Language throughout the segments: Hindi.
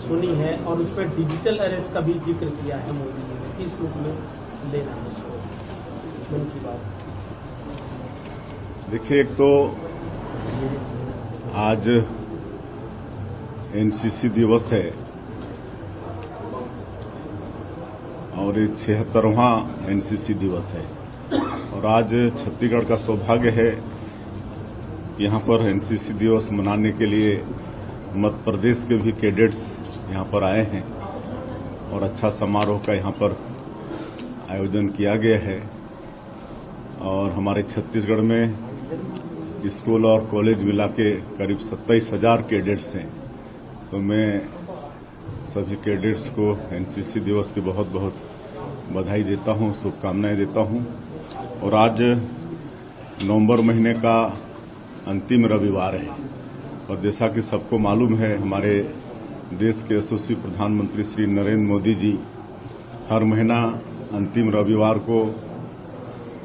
सुनी है और उस पर डिजिटल अरेस्ट का भी जिक्र किया है मोदी जी ने, किस रूप में लेना है इसको मन की बात? देखिए, एक तो आज एनसीसी दिवस है और ये 76वां एनसीसी दिवस है और आज छत्तीसगढ़ का सौभाग्य है यहाँ पर एनसीसी दिवस मनाने के लिए मध्य प्रदेश के भी कैडेट्स यहाँ पर आए हैं और अच्छा समारोह का यहाँ पर आयोजन किया गया है। और हमारे छत्तीसगढ़ में स्कूल और कॉलेज मिला के करीब 27,000 कैडेट्स हैं। तो मैं सभी कैडेट्स को एनसीसी दिवस की बहुत बहुत बधाई देता हूं, शुभकामनाएं देता हूं। और आज नवंबर महीने का अंतिम रविवार है और जैसा कि सबको मालूम है, हमारे देश के यशस्वी प्रधानमंत्री श्री नरेंद्र मोदी जी हर महीना अंतिम रविवार को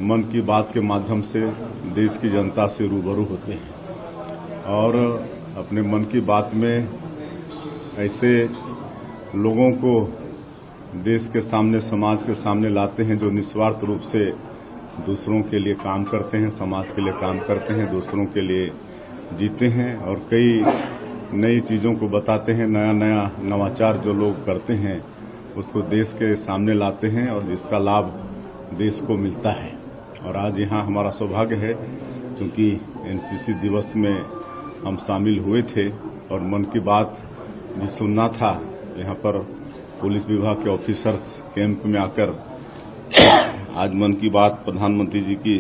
मन की बात के माध्यम से देश की जनता से रूबरू होते हैं और अपने मन की बात में ऐसे लोगों को देश के सामने, समाज के सामने लाते हैं जो निस्वार्थ रूप से दूसरों के लिए काम करते हैं, समाज के लिए काम करते हैं, दूसरों के लिए जीते हैं और कई नई चीजों को बताते हैं। नया नया नवाचार जो लोग करते हैं उसको देश के सामने लाते हैं और जिसका लाभ देश को मिलता है। और आज यहाँ हमारा सौभाग्य है क्योंकि एनसीसी दिवस में हम शामिल हुए थे और मन की बात भी सुनना था। यहाँ पर पुलिस विभाग के ऑफिसर्स कैंप में आकर आज मन की बात प्रधानमंत्री जी की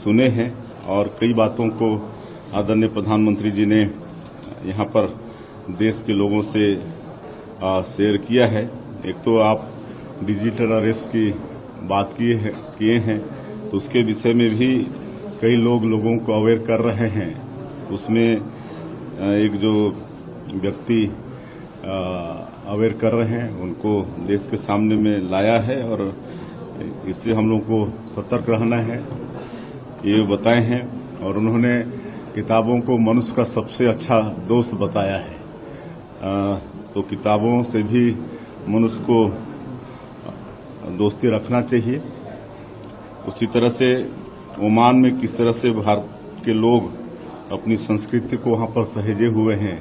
सुने हैं और कई बातों को आदरणीय प्रधानमंत्री जी ने यहाँ पर देश के लोगों से शेयर किया है। एक तो आप डिजिटल अरेस्ट की बात किए हैं तो उसके विषय में भी कई लोगों को अवेयर कर रहे हैं। उसमें एक जो व्यक्ति अवेयर कर रहे हैं उनको देश के सामने में लाया है और इससे हम लोग को सतर्क रहना है ये बताए हैं। और उन्होंने किताबों को मनुष्य का सबसे अच्छा दोस्त बताया है। तो किताबों से भी मनुष्य को दोस्ती रखना चाहिए। उसी तरह से ओमान में किस तरह से भारत के लोग अपनी संस्कृति को वहां पर सहेजे हुए हैं,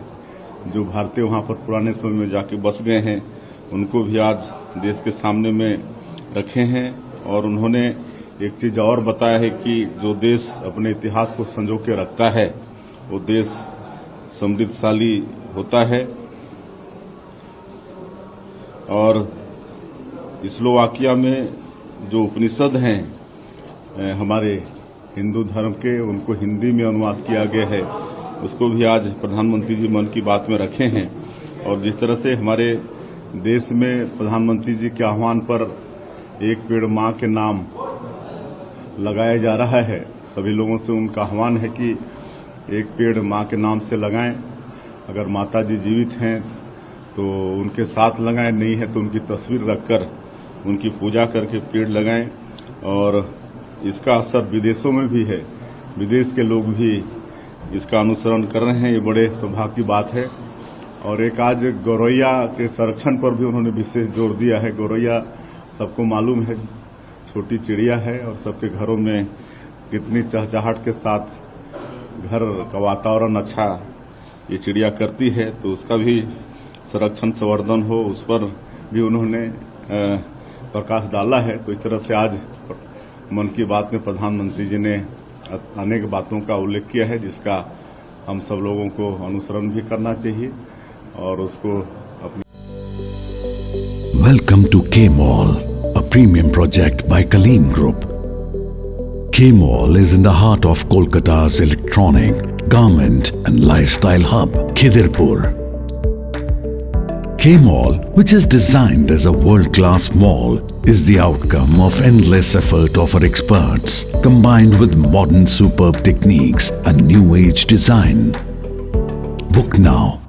जो भारतीय वहां पर पुराने समय में जाके बस गए हैं उनको भी आज देश के सामने में रखे हैं। और उन्होंने एक चीज और बताया है कि जो देश अपने इतिहास को संजो के रखता है वो देश समृद्धशाली होता है। और स्लोवाकिया में जो उपनिषद हैं हमारे हिंदू धर्म के, उनको हिंदी में अनुवाद किया गया है, उसको भी आज प्रधानमंत्री जी मन की बात में रखे हैं। और जिस तरह से हमारे देश में प्रधानमंत्री जी के आह्वान पर एक पेड़ मां के नाम लगाया जा रहा है, सभी लोगों से उनका आह्वान है कि एक पेड़ मां के नाम से लगाएं। अगर माता जी जीवित हैं तो उनके साथ लगाएं, नहीं है तो उनकी तस्वीर रखकर उनकी पूजा करके पेड़ लगाएं। और इसका असर विदेशों में भी है, विदेश के लोग भी इसका अनुसरण कर रहे हैं। ये बड़े सौभाग्य की बात है। और एक आज गौरैया के संरक्षण पर भी उन्होंने विशेष जोर दिया है। गौरैया सबको मालूम है, छोटी चिड़िया है और सबके घरों में कितनी चहचहाट के साथ घर का वातावरण अच्छा ये चिड़िया करती है। तो उसका भी संरक्षण संवर्धन हो, उस पर भी उन्होंने प्रकाश डाला है। तो इस तरह से आज मन की बात में प्रधानमंत्री जी ने अनेक बातों का उल्लेख किया है जिसका हम सब लोगों को अनुसरण भी करना चाहिए और उसको अपनी। Welcome to K-Mall, a premium project by Kaleen Group. K-Mall is in the heart of Kolkata's electronic, garment and lifestyle hub, Khidirpur. K-Mall, which is designed as a world-class mall, is the outcome of endless effort of our experts, combined with modern superb techniques and new age design. Book now